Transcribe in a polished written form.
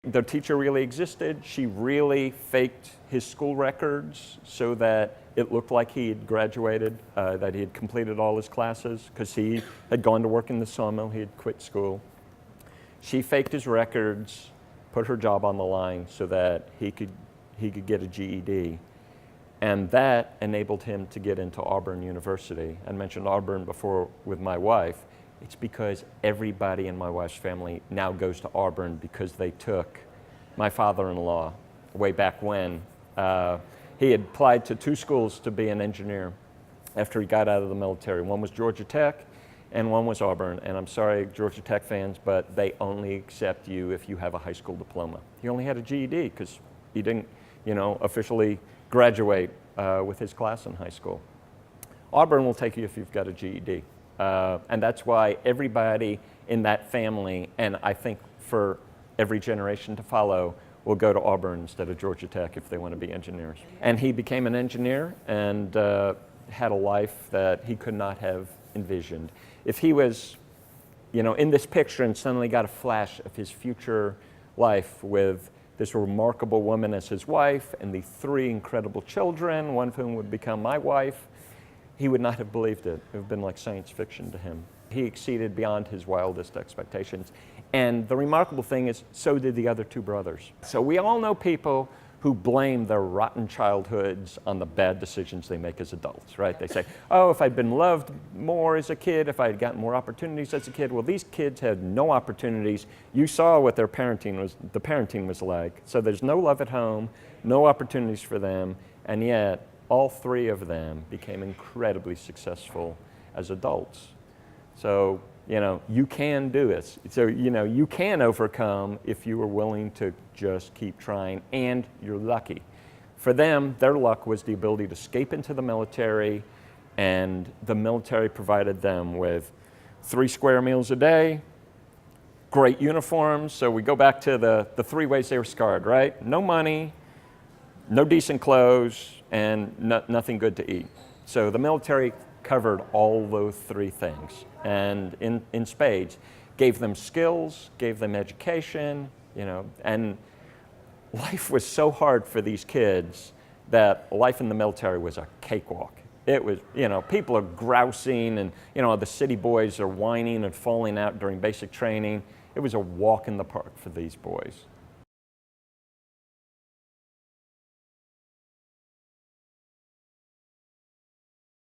The teacher really existed. She really faked his school records so that it looked like he had graduated, that he had completed all his classes, because he had gone to work in the sawmill. He had quit school. She faked his records, put her job on the line so that he could get a GED. And that enabled him to get into Auburn University. I mentioned Auburn before with my wife. It's because everybody in my wife's family now goes to Auburn because they took my father-in-law way back when. He had applied to 2 schools to be an engineer after he got out of the military. One was Georgia Tech and one was Auburn. And I'm sorry, Georgia Tech fans, but they only accept you if you have a high school diploma. He only had a GED because he didn't, officially graduate with his class in high school. Auburn will take you if you've got a GED. And that's why everybody in that family, and I think for every generation to follow, will go to Auburn instead of Georgia Tech if they want to be engineers. And he became an engineer and had a life that he could not have envisioned. If he was, in this picture and suddenly got a flash of his future life with this remarkable woman as his wife and the 3 incredible children, one of whom would become my wife, he would not have believed it. It would have been like science fiction to him. He exceeded beyond his wildest expectations. And the remarkable thing is, so did the other 2 brothers. So we all know people who blame their rotten childhoods on the bad decisions they make as adults, right? They say, oh, if I'd been loved more as a kid, if I had gotten more opportunities as a kid. Well, these kids had no opportunities. You saw what the parenting was like. So there's no love at home, no opportunities for them, and yet all 3 of them became incredibly successful as adults. So, you can do it. So, you can overcome if you are willing to just keep trying, and you're lucky. For them, their luck was the ability to escape into the military, and the military provided them with 3 square meals a day, great uniforms. So we go back to the 3 ways they were scarred, right? No money, no decent clothes, and nothing good to eat. So the military covered all those 3 things, and in spades, gave them skills, gave them education, and life was so hard for these kids that life in the military was a cakewalk. It was, people are grousing and, the city boys are whining and falling out during basic training. It was a walk in the park for these boys.